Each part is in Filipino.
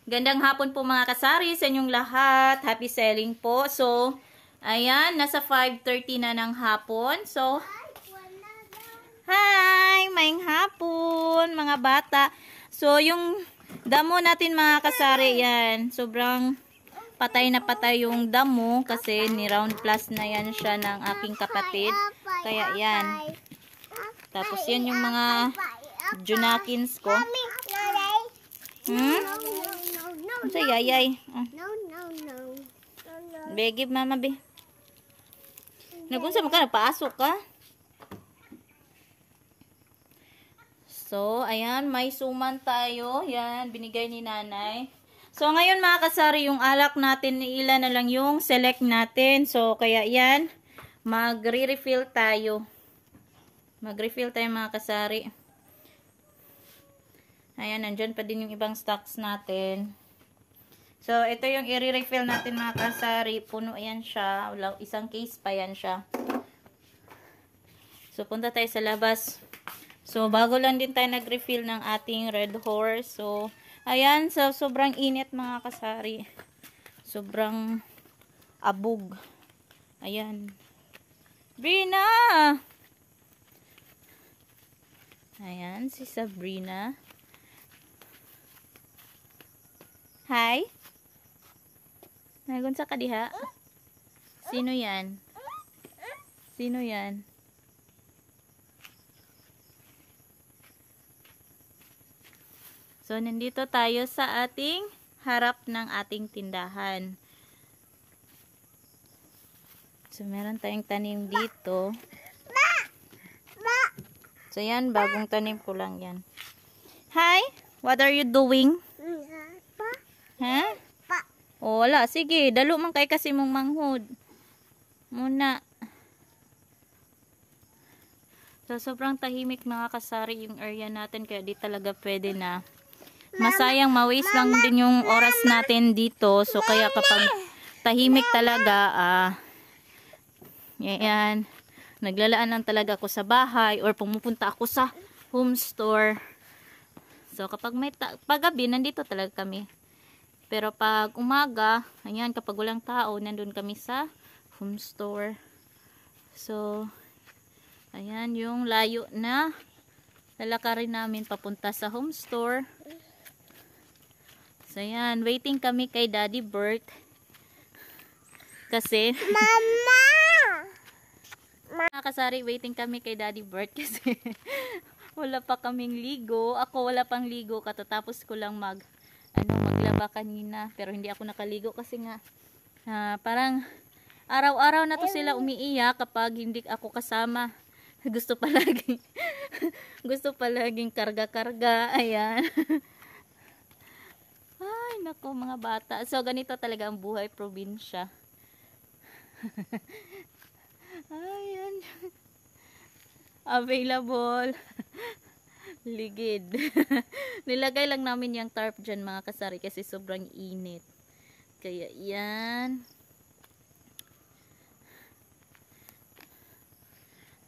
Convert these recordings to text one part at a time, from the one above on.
Gandang hapon po mga kasari sa inyong lahat. Happy selling po. So, ayan, nasa 5:30 na ng hapon. So, hi! Maing hapon mga bata. So, yung damo natin mga kasari, yan. Sobrang patay na patay yung damo kasi ni-round plus na yan siya ng aking kapatid. Kaya yan. Tapos yan yung mga junakins ko. Sa yayay. Begib mama be. Nagunsa mo ka, nagpaasok ka? So, ayan, may suman tayo. Yan, binigay ni nanay. So, ngayon mga kasari, yung alak natin, ilan na lang yung select natin. So, kaya yan, magre-refill tayo. Mag-refill tayo mga kasari. Ayan, nandyan pa din yung ibang stocks natin. So, ito yung i-refill natin mga kasari. Puno yan siya. Isang case pa yan siya. So, punta tayo sa labas. So, bago lang din tayo nag-refill ng ating Red Horse. So, ayan. So, sobrang init mga kasari. Sobrang abog. Ayan. Brina! Ayan, si Sabrina. Hi. Nagunsa ka diha? Sino yan? Sino yan? So, nandito tayo sa ating harap ng ating tindahan. So, meron tayong tanim dito. So, yan. Bagong tanim ko lang yan. Hi! What are you doing? Ha? O, wala. Sige, dalo man kay kasi mong manghod. Muna. So, sobrang tahimik mga kasari yung area natin. Kaya di talaga pwede na. Masayang ma-waste lang din yung oras natin dito. So, kaya kapag tahimik talaga, yan. Naglalaan lang talaga ako sa bahay or pumupunta ako sa home store. So, kapag may paggabi, nandito talaga kami. Pero pag umaga, ayan, kapag walang tao, nandun kami sa home store. So, ayan, yung layo na lalakarin namin papunta sa home store. So, ayan, waiting kami kay Daddy Bert. Kasi, Mama! Mga kasari, waiting kami kay Daddy Bert kasi wala pa kaming ligo. Ako wala pang ligo, katatapos ko lang maglaba kanina, pero hindi ako nakaligo kasi nga parang araw-araw na to sila umiiyak kapag hindi ako kasama. Gusto palaging karga-karga. Ayan. Ay nako mga bata. So ganito talaga ang buhay probinsya. Ayan. Available. Ligid. Nilagay lang namin yung tarp dyan mga kasari kasi sobrang init. Kaya yan.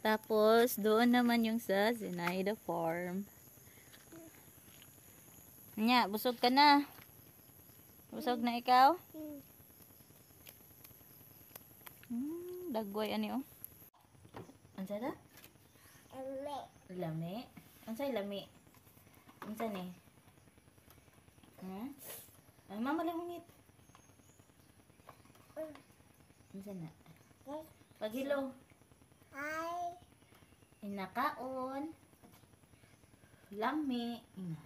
Tapos doon naman yung sa Zenaida Farm. Nya, busog ka na. Busog na ikaw? Dagway ani oh. Ansa da? Lami. Unsay lami? Unsa ni? Ha? Ay mama lang hungit. Unsa na? Paghilo. Hi. Inakaon. Lami. Ina.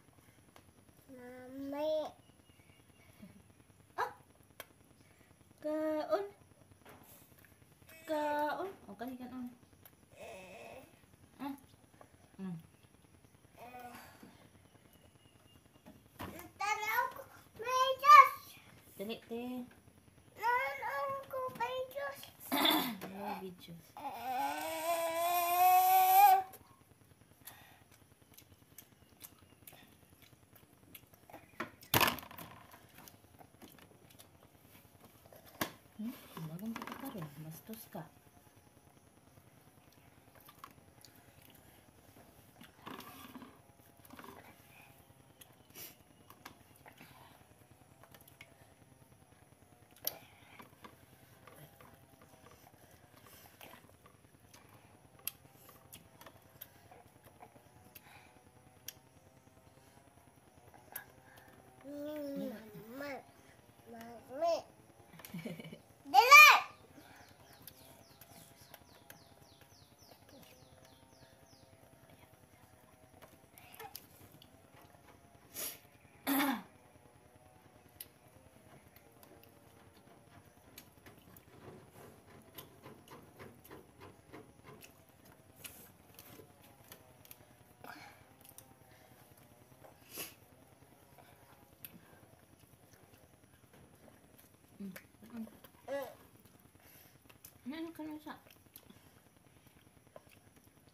Mami. Ah. Kaon. Kaon. O kaon. Dali, te. Nanong ko videos. Videos. Bagong pagkakaroon. Mastos ka. Ano ka na sa?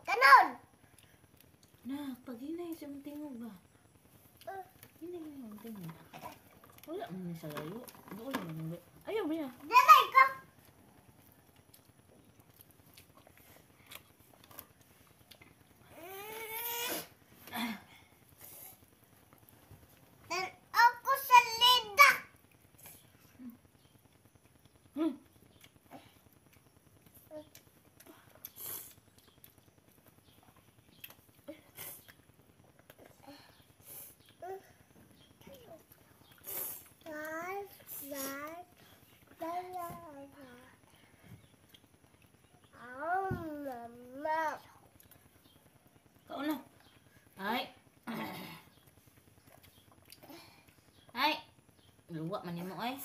Kanon! Na, pag hinay sa mga tingog ba? Hinay sa mga tingog. Wala mo na sa layo. Doon lang mo. Ayaw ba niya? Dalay ko! Dan ako sa leda! Mama. Kaon na. Ay. Ay. Luwa man mo ay.